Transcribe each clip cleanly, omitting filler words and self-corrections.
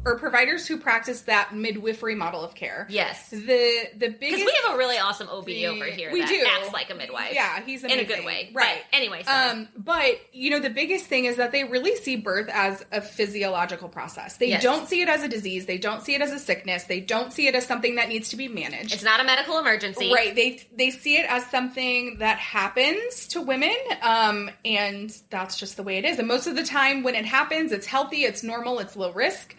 or providers who practice that midwifery model of care. Yes. The biggest... Because we have a really awesome OB over here that acts like a midwife. Yeah, he's amazing. In a good way. Right. But anyway, sorry. But, the biggest thing is that they really see birth as a physiological process. They don't see it as a disease. They don't see it as a sickness. They don't see it as something that needs to be managed. It's not a medical emergency. Right. They see it as something that happens to women, and that's just the way it is. And most of the time when it happens, it's healthy, it's normal, it's low risk.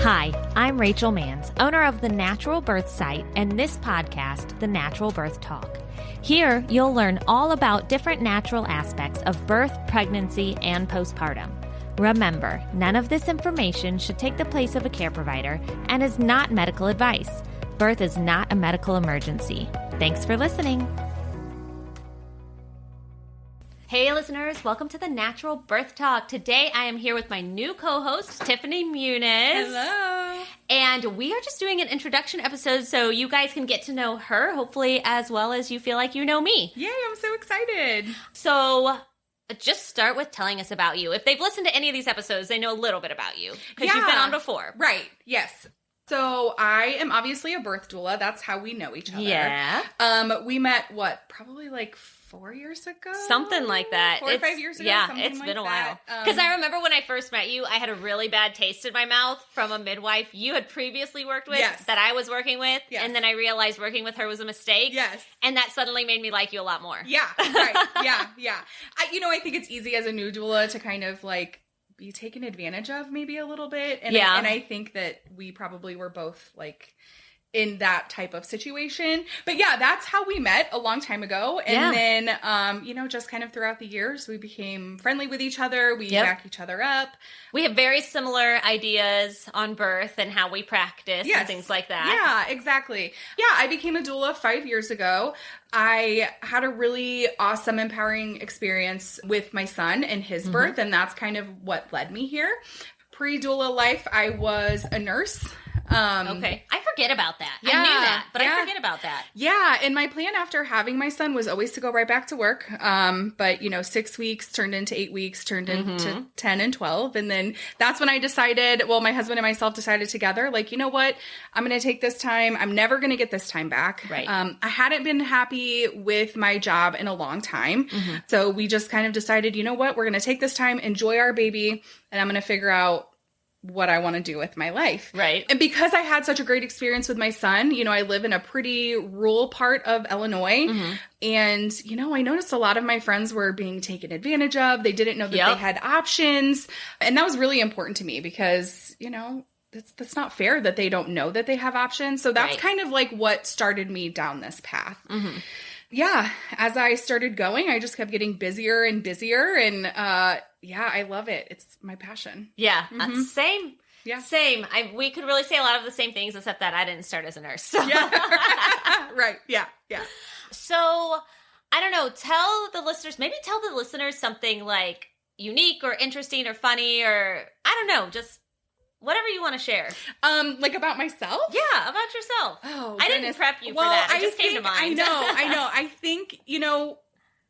Hi, I'm Rachel Manns, owner of the NaturalBirth site and this podcast, the NaturalBirth Talk. Here, you'll learn all about different natural aspects of birth, pregnancy, and postpartum. Remember, none of this information should take the place of a care provider and is not medical advice. Birth is not a medical emergency. Thanks for listening. Hey listeners, welcome to the NaturalBirth Talk. Today I am here with my new co-host, Tiffany Muniz. Hello. And we are just doing an introduction episode so you guys can get to know her, hopefully as well as you feel like you know me. Yay, I'm so excited. So just start with telling us about you. If they've listened to any of these episodes, they know a little bit about you because you've been on before. Right, yes. So I am obviously a birth doula. That's how we know each other. Yeah. We met, probably like 4 years ago? Something like that. 4 or 5 years ago? Yeah, it's been a while. Because I remember when I first met you, I had a really bad taste in my mouth from a midwife you had previously worked with that I was working with. Yes. And then I realized working with her was a mistake. Yes. And that suddenly made me like you a lot more. Yeah, right. Yeah. I think it's easy as a new doula to kind of be taken advantage of maybe a little bit. And and I think that we probably were both in that type of situation. But yeah, that's how we met a long time ago. And then, just kind of throughout the years, we became friendly with each other. We back each other up. We have very similar ideas on birth and how we practice and things like that. Yeah, exactly. Yeah, I became a doula 5 years ago. I had a really awesome, empowering experience with my son and his birth, and that's kind of what led me here. Pre-doula life, I was a nurse. Okay. I forget about that. I knew that, but I forget about that. Yeah. And my plan after having my son was always to go right back to work. But 6 weeks turned into 8 weeks, turned into 10 and 12. And then that's when I decided, my husband and myself decided together, you know what? I'm going to take this time. I'm never going to get this time back. Right. I hadn't been happy with my job in a long time. So we just kind of decided, you know what? We're going to take this time, enjoy our baby, and I'm going to figure out what I want to do with my life. Right. And because I had such a great experience with my son, I live in a pretty rural part of Illinois. And, I noticed a lot of my friends were being taken advantage of. They didn't know that they had options. And that was really important to me because, that's not fair that they don't know that they have options. So that's kind of what started me down this path. Yeah. As I started going, I just kept getting busier and busier. And, I love it. It's my passion. Yeah. Same. Yeah. Same. We could really say a lot of the same things, except that I didn't start as a nurse. So. Yeah. Right. Yeah. Yeah. So, I don't know. Tell the listeners something unique or interesting or funny or, I don't know, just whatever you want to share. About myself? Yeah, about yourself. Oh, I didn't prep you for that. It just came to mind. I know. I think,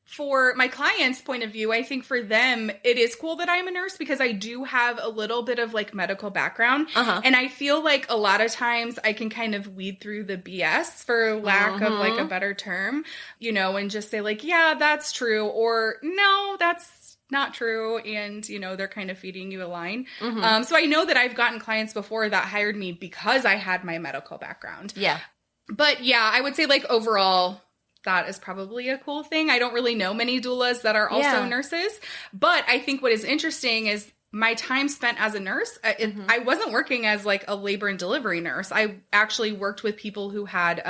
for my clients' point of view, I think for them, it is cool that I'm a nurse because I do have a little bit of medical background. And I feel a lot of times I can kind of weed through the BS for lack of a better term, and just say yeah, that's true. Or no, that's not true. And, they're kind of feeding you a line. So I know that I've gotten clients before that hired me because I had my medical background. Yeah. But yeah, I would say overall, that is probably a cool thing. I don't really know many doulas that are also nurses. But I think what is interesting is my time spent as a nurse. I wasn't working as a labor and delivery nurse. I actually worked with people who had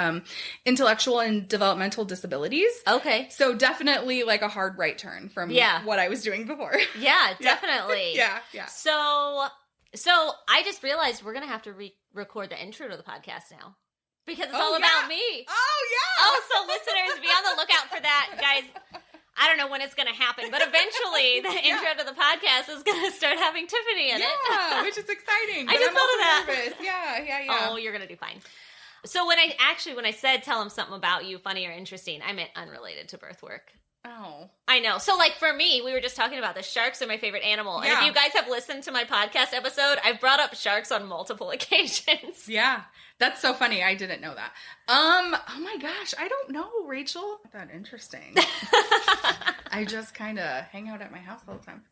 intellectual and developmental disabilities. Okay. So definitely a hard right turn from what I was doing before. Yeah, definitely. Yeah. So I just realized we're going to have to record the intro to the podcast now. Because it's all about me. Oh, yeah. Oh, so listeners, be on the lookout for that. Guys, I don't know when it's going to happen, but eventually the intro to the podcast is going to start having Tiffany in it. Yeah, which is exciting. I just thought of that. Nervous. Yeah. Oh, you're going to do fine. So when I said tell them something about you, funny or interesting, I meant unrelated to birth work. Oh. I know. So, like, for me, we were just talking about this. Sharks are my favorite animal. Yeah. And if you guys have listened to my podcast episode, I've brought up sharks on multiple occasions. Yeah. That's so funny. I didn't know that. Oh my gosh. I don't know, Rachel. Not that interesting. I just kind of hang out at my house all the time.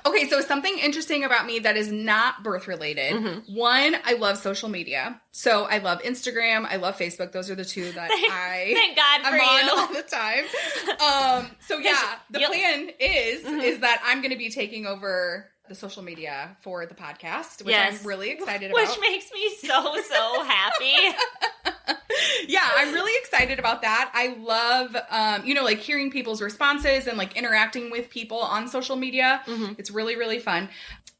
Okay, so something interesting about me that is not birth related. Mm-hmm. One, I love social media. So I love Instagram. I love Facebook. Those are the two that thank God for I'm on you. all the time. So yeah, the plan is that I'm going to be taking over the social media for the podcast, which I'm really excited about. Which makes me so happy. Yeah, I'm really excited about that. I love, like hearing people's responses and like interacting with people on social media. Mm-hmm. It's really, really fun.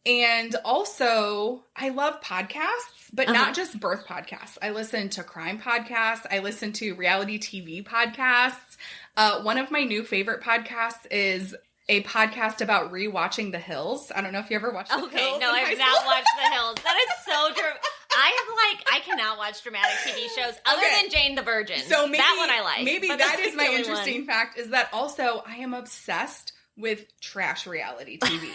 And also, I love podcasts, but not just birth podcasts. I listen to crime podcasts. I listen to reality TV podcasts. One of my new favorite podcasts is a podcast about rewatching The Hills. I don't know if you ever watched The Hills. Okay, no, I have not watched The Hills. That is so dramatic. I cannot watch dramatic TV shows other than Jane the Virgin. So maybe, that one I like. Maybe that is my interesting fact, is that also I am obsessed with trash reality TV.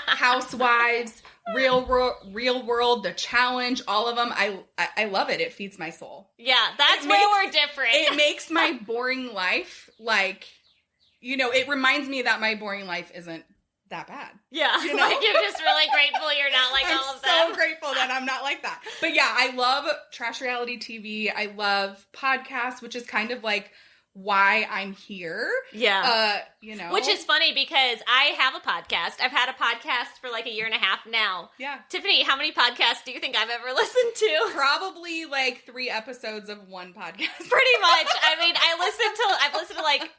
Housewives, Real World, The Challenge, all of them. I love it. It feeds my soul. Yeah, that's where we're different. It makes my boring life it reminds me that my boring life isn't that bad. Yeah. Like you're just really grateful you're not like all of them. I'm so grateful that I'm not like that. But yeah, I love trash reality TV. I love podcasts, which is kind of like why I'm here. Yeah. Which is funny because I have a podcast. I've had a podcast for like a year and a half now. Yeah. Tiffany, how many podcasts do you think I've ever listened to? Probably like 3 episodes of one podcast. Pretty much. I mean, I've listened to like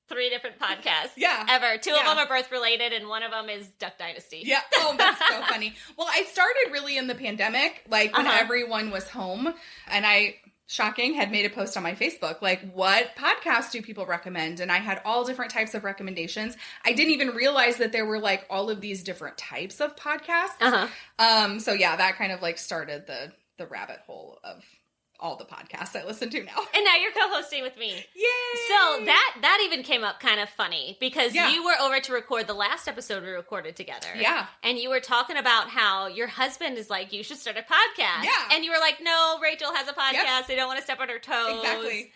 3 different podcasts. Yeah. Ever. 2 of them are birth related and one of them is Duck Dynasty. Yeah. Oh, that's so funny. Well, I started really in the pandemic, like when everyone was home, and I, shocking, had made a post on my Facebook, like, what podcasts do people recommend? And I had all different types of recommendations. I didn't even realize that there were like all of these different types of podcasts. So yeah, that kind of like started the rabbit hole of all the podcasts I listen to now. And now you're co-hosting with me. Yay! So that even came up kind of funny because you were over to record the last episode we recorded together. Yeah. And you were talking about how your husband is like, you should start a podcast. Yeah. And you were like, no, Rachel has a podcast. They don't want to step on her toes. Exactly.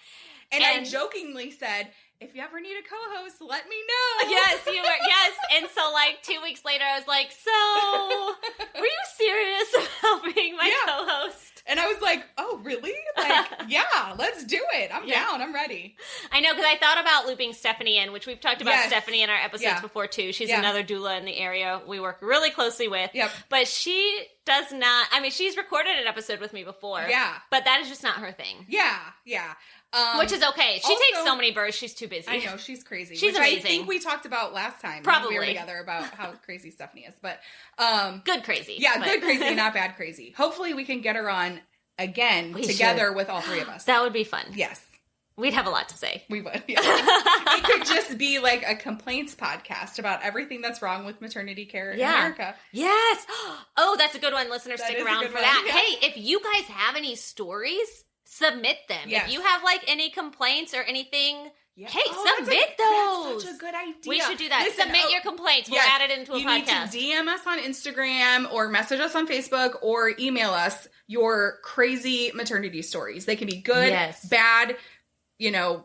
And I jokingly said, if you ever need a co-host, let me know. Yes, you were. Yes. And so like 2 weeks later, I was like, so were you serious about being my co-host? And I was like, oh, really? Like, yeah, let's do it. I'm down. I'm ready. I know, because I thought about looping Stephanie in, which we've talked about Stephanie in our episodes before, too. She's another doula in the area we work really closely with. Yep. But she does not, I mean, she's recorded an episode with me before. Yeah. But that is just not her thing. Yeah. Which is okay. She takes so many births, she's too busy. I know, she's crazy. She's amazing. I think we talked about last time Probably. when we were together about how crazy Stephanie is. But good crazy. Yeah, good crazy, not bad crazy. Hopefully we can get her on again together with all 3 of us. That would be fun. Yes. We'd have a lot to say. We would. Yeah. It could just be like a complaints podcast about everything that's wrong with maternity care in America. Yes. Oh, that's a good one. Listeners, stick around for that. Yeah. Hey, if you guys have any stories, submit them. Yes. If you have like any complaints or anything, hey, submit those. That's such a good idea. We should do that. Listen, submit your complaints. We'll add it into a podcast. You need to DM us on Instagram or message us on Facebook or email us your crazy maternity stories. They can be good, bad,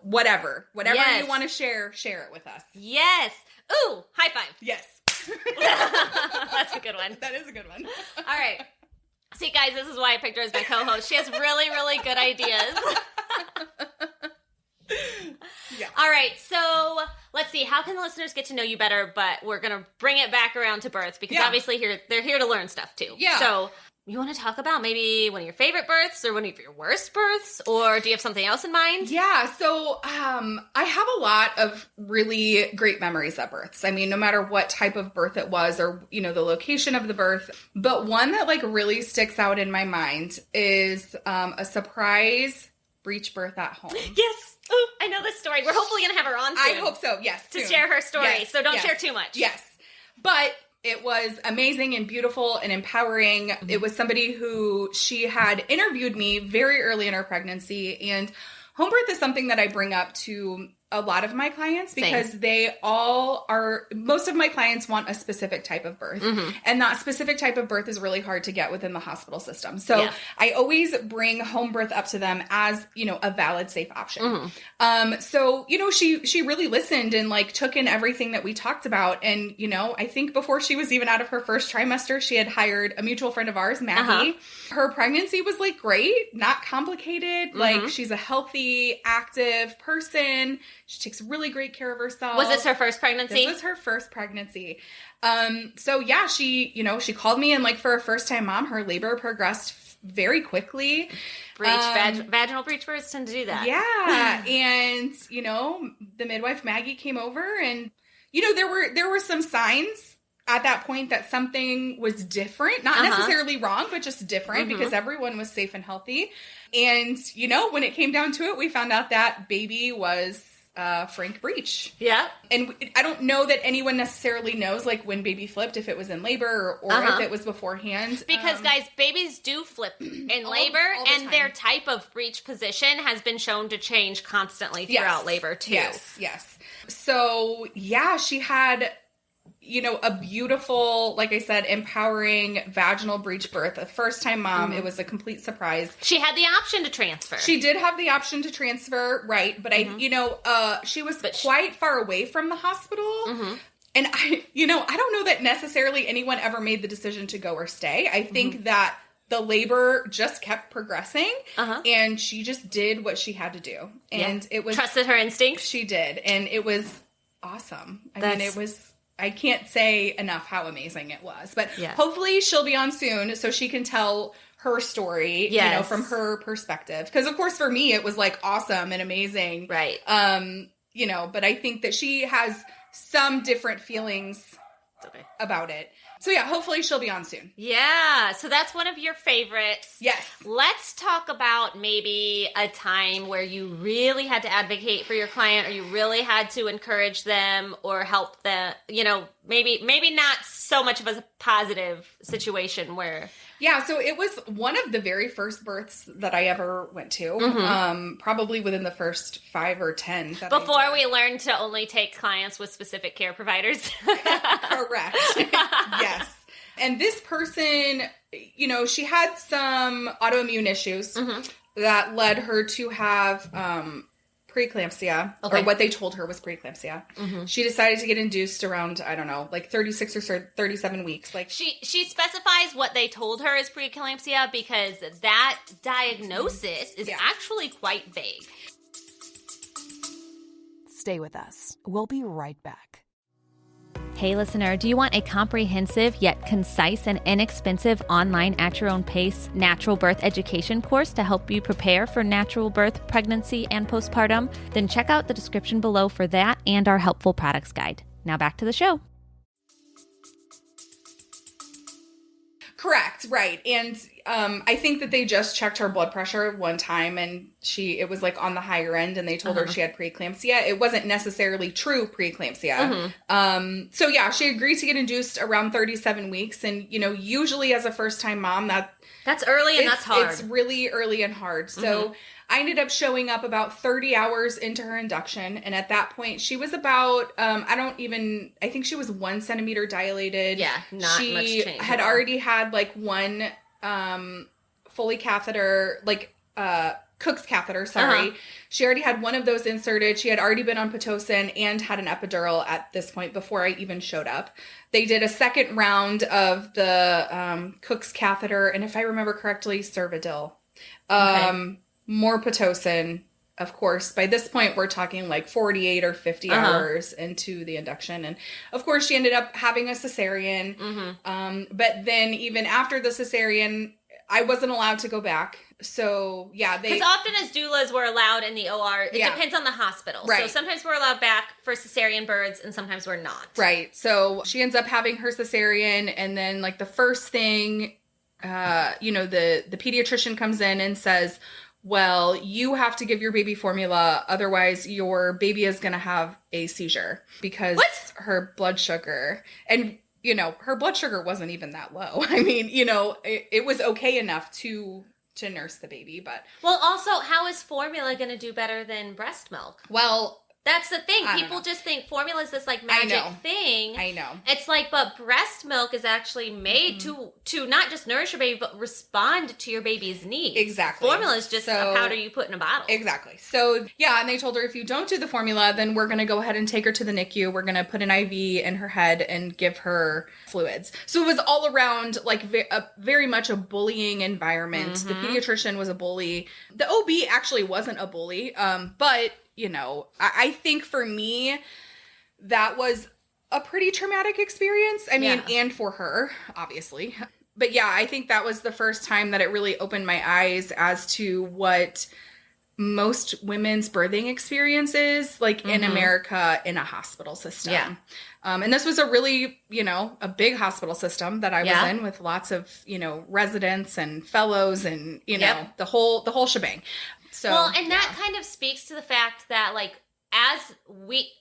whatever. Whatever you want to share it with us. Yes. Ooh, high five. Yes. That's a good one. That is a good one. All right. See, guys, this is why I picked her as my co-host. She has really, really good ideas. Yeah. All right, so let's see. How can the listeners get to know you better? But we're going to bring it back around to birth because obviously they're here to learn stuff too. Yeah. So you want to talk about maybe one of your favorite births or one of your worst births? Or do you have something else in mind? Yeah, so I have a lot of really great memories at births. I mean, no matter what type of birth it was or, the location of the birth. But one that like really sticks out in my mind is a surprise breech birth at home. Yes. Oh, I know this story. We're hopefully going to have her on soon. I hope so, yes. To share her story. Yes, so don't share too much. Yes. But it was amazing and beautiful and empowering. Mm-hmm. It was somebody who she had interviewed me very early in her pregnancy. And home birth is something that I bring up to a lot of my clients because most of my clients want a specific type of birth. And that specific type of birth is really hard to get within the hospital system. So I always bring home birth up to them as, a valid, safe option. So, she really listened and like took in everything that we talked about. And, I think before she was even out of her first trimester, she had hired a mutual friend of ours, Maggie. Her pregnancy was like great, not complicated. Like she's a healthy, active person. She takes really great care of herself. Was this her first pregnancy? This was her first pregnancy. So yeah, she called me and like for a first time mom, her labor progressed very quickly. Vaginal breech births tend to do that. Yeah. And, the midwife Maggie came over and, there were some signs at that point that something was different, not necessarily wrong, but just different because everyone was safe and healthy. And, when it came down to it, we found out that baby was frank breech. Yeah. And I don't know that anyone necessarily knows like when baby flipped, if it was in labor or if it was beforehand. Because guys, babies do flip in labor all the and time. Their type of breech position has been shown to change constantly throughout labor too. Yes. So yeah, she had a beautiful, like I said, empowering vaginal breech birth. A first-time mom. It was a complete surprise. She had the option to transfer. She did have the option to transfer, right? But she was quite far away from the hospital. And I don't know that necessarily anyone ever made the decision to go or stay. I think that the labor just kept progressing and she just did what she had to do. And it was... Trusted her instincts? She did. And it was awesome. I can't say enough how amazing it was. But hopefully she'll be on soon so she can tell her story, from her perspective. Because, of course, for me, it was, like, awesome and amazing. Right. But I think that she has some different feelings about it. So, yeah, hopefully she'll be on soon. Yeah. So that's one of your favorites. Yes. Let's talk about maybe a time where you really had to advocate for your client or you really had to encourage them or help them, maybe not so much of a positive situation where... Yeah, so it was one of the very first births that I ever went to, probably within the first 5 or 10. Before we learned to only take clients with specific care providers. Correct. Yes. And this person, she had some autoimmune issues that led her to have preeclampsia, or what they told her was preeclampsia. She decided to get induced around, I don't know, like 36 or 37 weeks. Like she specifies what they told her is preeclampsia because that diagnosis is actually quite vague. Stay with us. We'll be right back. Hey listener, do you want a comprehensive yet concise and inexpensive online at your own pace natural birth education course to help you prepare for natural birth, pregnancy, and postpartum? Then check out the description below for that and our helpful products guide. Now back to the show. Correct, right. And I think that they just checked her blood pressure one time and it was like on the higher end and they told her she had preeclampsia. It wasn't necessarily true preeclampsia. So yeah, she agreed to get induced around 37 weeks. And, usually as a first-time mom, that's early and that's hard. It's really early and hard. So I ended up showing up about 30 hours into her induction. And at that point, she was about, I think she was 1 centimeter dilated. Yeah, not she much change. She had already had like one Foley catheter, like Cook's catheter, sorry. She already had one of those inserted. She had already been on Pitocin and had an epidural at this point before I even showed up. They did a second round of the Cook's catheter, and if I remember correctly, Cervidil. More Pitocin, of course. By this point, we're talking like 48 or 50 hours into the induction. And of course, she ended up having a cesarean. But then even after the cesarean, I wasn't allowed to go back. So, yeah. Because often as doulas, we're allowed in the OR. It depends on the hospital. Right. So sometimes we're allowed back for cesarean births and sometimes we're not. Right. So she ends up having her cesarean. And then like the first thing, the pediatrician comes in and says, well, you have to give your baby formula, otherwise your baby is going to have a seizure because her blood sugar, and, her blood sugar wasn't even that low. I mean, it was okay enough to nurse the baby, but... Well, also, how is formula going to do better than breast milk? Well, That's the thing. I don't People know. just think formula is this like magic thing. I know. It's like, but breast milk is actually made to not just nourish your baby, but respond to your baby's needs. Exactly. Formula is just a powder you put in a bottle. Exactly. So, yeah, and they told her, if you don't do the formula, then we're going to go ahead and take her to the NICU. We're going to put an IV in her head and give her fluids. So it was all around, like, very much a bullying environment. The pediatrician was a bully. The OB actually wasn't a bully, but, you know, I think for me, that was a pretty traumatic experience. I mean, and for her, obviously. But yeah, I think that was the first time that it really opened my eyes as to what most women's birthing experience is like in America in a hospital system. Yeah. And this was a really, you know, a big hospital system that I was in with lots of, you know, residents and fellows and, you know, the whole shebang. So, well, and that kind of speaks to the fact that, like,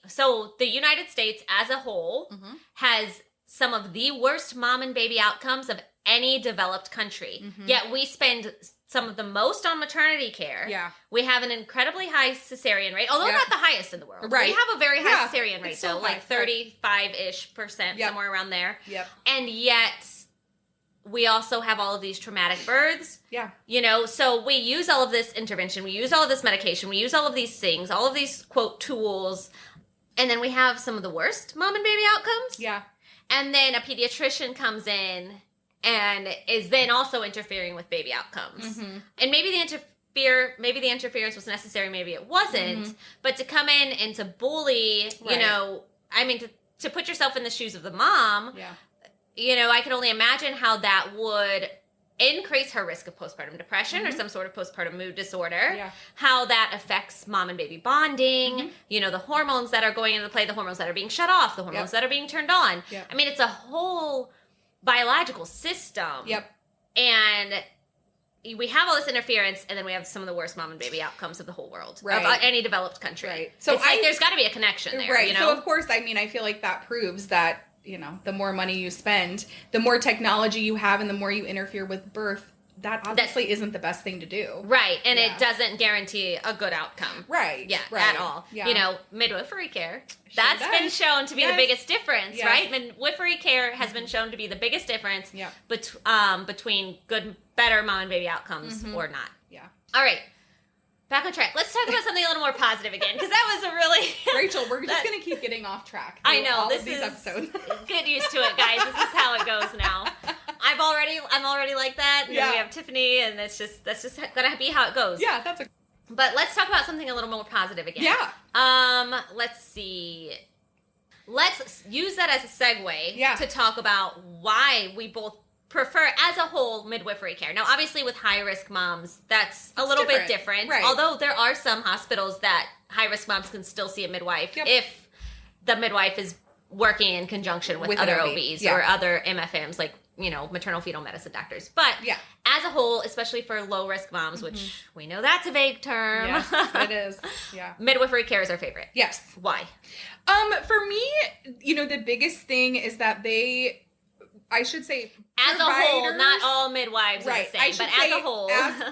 so the United States as a whole has some of the worst mom and baby outcomes of any developed country. Yet we spend some of the most on maternity care. Yeah. We have an incredibly high cesarean rate, although not the highest in the world. Right. We have a very high cesarean rate, though, like 35-ish%, somewhere around there. Yep. And yet we also have all of these traumatic births. Yeah. You know, so we use all of this intervention. We use all of this medication. We use all of these things, all of these, quote, tools. And then we have some of the worst mom and baby outcomes. Yeah. And then a pediatrician comes in and is then also interfering with baby outcomes. And maybe the interference was necessary, maybe it wasn't. But to come in and to bully, you know, I mean, to put yourself in the shoes of the mom, you know, I can only imagine how that would increase her risk of postpartum depression or some sort of postpartum mood disorder, how that affects mom and baby bonding, you know, the hormones that are going into play, the hormones that are being shut off, the hormones that are being turned on. I mean, it's a whole biological system. And we have all this interference, and then we have some of the worst mom and baby outcomes of the whole world, of any developed country. So it's like there's got to be a connection there, you know? So, of course, I mean, I feel like that proves that, you know, the more money you spend, the more technology you have, and the more you interfere with birth, that obviously isn't the best thing to do. Right. And it doesn't guarantee a good outcome. Right. Yeah, at all. Yeah. You know, midwifery care, that's been shown to be the biggest difference, right? Midwifery care has been shown to be the biggest difference between better mom and baby outcomes or not. Yeah. All right. Back on track. Let's talk about something a little more positive again, because that was a really... Rachel, we're just going to keep getting off track. I know. All of these episodes. Get used to it, guys. This is how it goes now. I'm already like that. And then we have Tiffany, and that's just going to be how it goes. Yeah, that's okay. But let's talk about something a little more positive again. Yeah. Let's see. Let's use that as a segue to talk about why we both prefer, as a whole, midwifery care. Now, obviously, with high-risk moms, that's a little bit different. Right. Although there are some hospitals that high-risk moms can still see a midwife if the midwife is working in conjunction with other OBs or other MFMs, like, you know, maternal-fetal medicine doctors. But as a whole, especially for low-risk moms, which we know that's a vague term. Yes, it is. Yeah. Midwifery care is our favorite. Yes. Why? For me, you know, the biggest thing is that I should say, as a whole, not all midwives are the same, but as a whole. As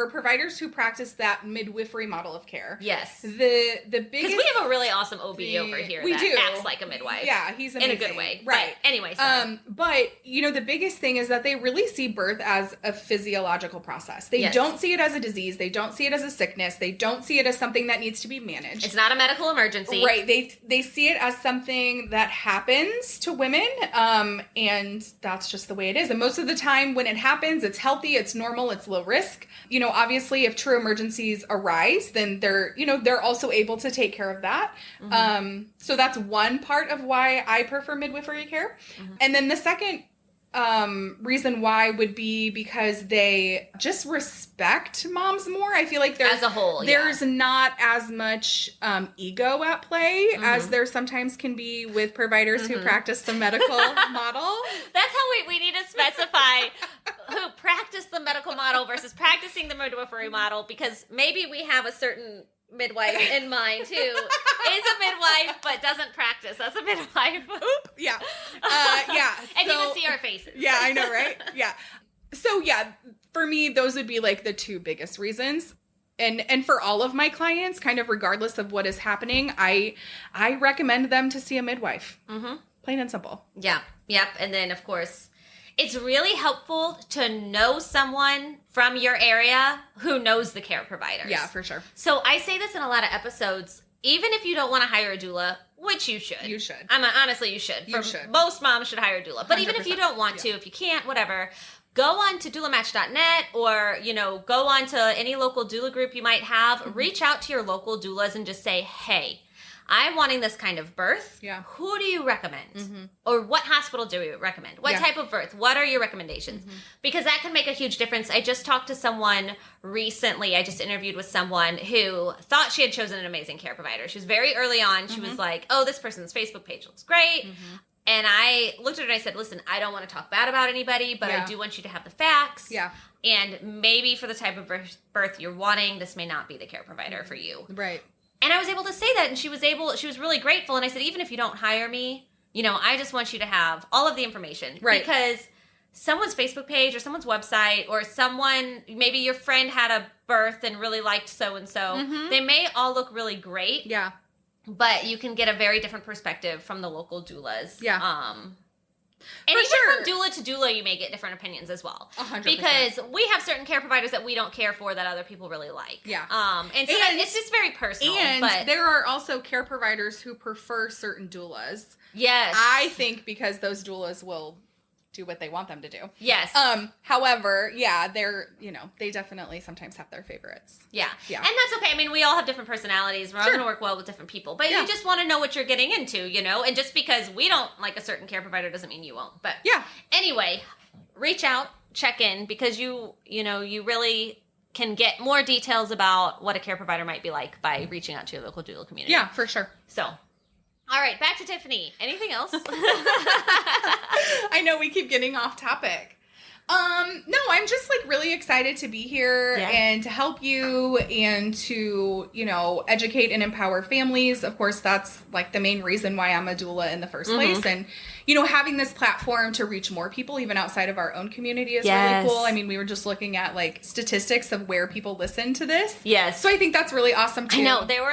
providers who practice that midwifery model of care. Yes. The biggest... Because we have a really awesome OB over here that acts like a midwife. Yeah, he's amazing. In a good way. Right. But anyway, but, you know, the biggest thing is that they really see birth as a physiological process. They don't see it as a disease. They don't see it as a sickness. They don't see it as something that needs to be managed. It's not a medical emergency. Right. They see it as something that happens to women, and that's just the way it is. And most of the time when it happens, it's healthy, it's normal, it's low risk. You know, obviously if true emergencies arise, then they're also able to take care of that. So that's one part of why I prefer midwifery care. And then the second reason why would be because they just respect moms more. I feel like as a whole, there's not as much ego at play as there sometimes can be with providers who practice the medical model. That's how we need to specify who practice the medical model versus practicing the midwifery model, because maybe we have a certain midwife in mind who is a midwife but doesn't practice as a midwife. Yeah. And you would see our faces. Yeah, I know, right? Yeah. So yeah, for me, those would be like the two biggest reasons. And for all of my clients, kind of regardless of what is happening, I recommend them to see a midwife. Mm-hmm. Plain and simple. Yeah. Yep. And then, of course, it's really helpful to know someone from your area who knows the care providers. Yeah, for sure. So I say this in a lot of episodes, even if you don't want to hire a doula, which you should. You should. Honestly, you should. Most moms should hire a doula. But even if you don't want to, if you can't, whatever, go on to doulamatch.net or, go on to any local doula group you might have. Reach out to your local doulas and just say, hey, I'm wanting this kind of birth. Yeah. Who do you recommend? Or what hospital do you recommend? What type of birth? What are your recommendations? Because that can make a huge difference. I just talked to someone recently. I just interviewed with someone who thought she had chosen an amazing care provider. She was very early on. She was like, oh, this person's Facebook page looks great. And I looked at her and I said, listen, I don't want to talk bad about anybody, but I do want you to have the facts. Yeah. And maybe for the type of birth you're wanting, this may not be the care provider for you. Right. And I was able to say that, and she was really grateful. And I said, even if you don't hire me, I just want you to have all of the information. Right. Because someone's Facebook page or someone's website or maybe your friend had a birth and really liked so-and-so. They may all look really great. Yeah. But you can get a very different perspective from the local doulas. Yeah. And even from doula to doula, you may get different opinions as well. 100%. Because we have certain care providers that we don't care for that other people really like. Yeah. And so it's just very personal. And there are also care providers who prefer certain doulas. Yes. I think because those doulas will do what they want them to do. Yes. However, they're, they definitely sometimes have their favorites. Yeah. Yeah. And that's okay. I mean, we all have different personalities. We're all going to work well with different people. But you just want to know what you're getting into, And just because we don't like a certain care provider doesn't mean you won't. But anyway, reach out, check in, because you really can get more details about what a care provider might be like by reaching out to your local doula community. Yeah, for sure. So, all right, back to Tiffany. Anything else? I know we keep getting off topic. No, I'm just really excited to be here and to help you and to, educate and empower families. Of course, that's the main reason why I'm a doula in the first place. And, having this platform to reach more people, even outside of our own community is really cool. I mean, we were just looking at statistics of where people listen to this. Yes. So I think that's really awesome too. I know. There were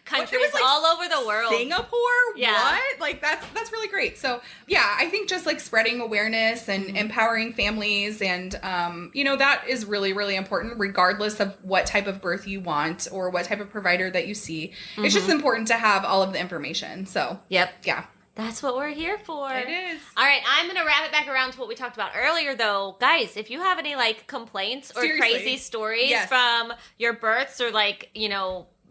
countries all over the world. Singapore? Yeah. What? That's really great. So yeah, I think just spreading awareness and empowering families and, that is really, really important regardless of what type of birth you want or what type of provider that you see. It's just important to have all of the information. So yep. Yeah. That's what we're here for. It is. All right, I'm going to wrap it back around to what we talked about earlier, though. Guys, if you have any, complaints or crazy stories from your births or,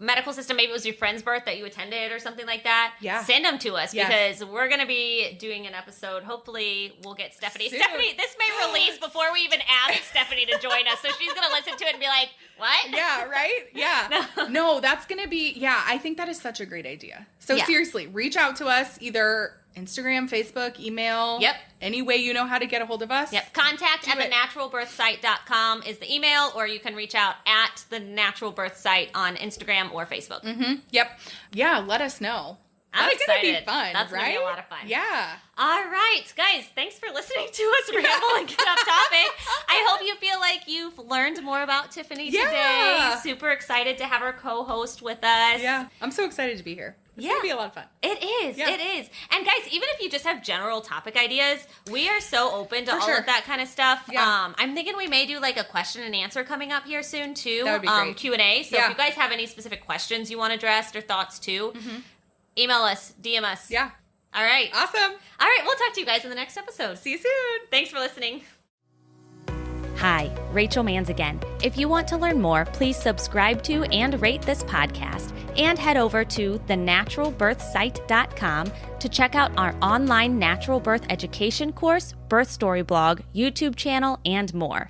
medical system, maybe it was your friend's birth that you attended or something like that, send them to us because we're going to be doing an episode. Hopefully, we'll get Stephanie. Soon. Stephanie, this may release before we even ask Stephanie to join us, so she's going to listen to it and be like, what? Yeah, right? Yeah. No, that's going to be, I think that is such a great idea. So seriously, reach out to us, either Instagram, Facebook, email. Yep. Any way you know how to get a hold of us. Yep. Contact at thenaturalbirthsite.com is the email, or you can reach out at the Natural Birth Site on Instagram or Facebook. Mm-hmm. Yep. Yeah, let us know. I'm excited. That's going to be fun, That's going to be a lot of fun. Yeah. All right, guys, thanks for listening to us ramble and get off topic. I hope you feel like you've learned more about Tiffany today. Super excited to have her co-host with us. Yeah, I'm so excited to be here. It's going to be a lot of fun. It is. Yeah. It is. And guys, even if you just have general topic ideas, we are so open to all of that kind of stuff. Yeah. I'm thinking we may do a question and answer coming up here soon too. That would be great. Q&A. So if you guys have any specific questions you want addressed or thoughts too, email us, DM us. Yeah. All right. Awesome. All right. We'll talk to you guys in the next episode. See you soon. Thanks for listening. Hi, Rachel Manns again. If you want to learn more, please subscribe to and rate this podcast and head over to thenaturalbirthsite.com to check out our online natural birth education course, birth story blog, YouTube channel, and more.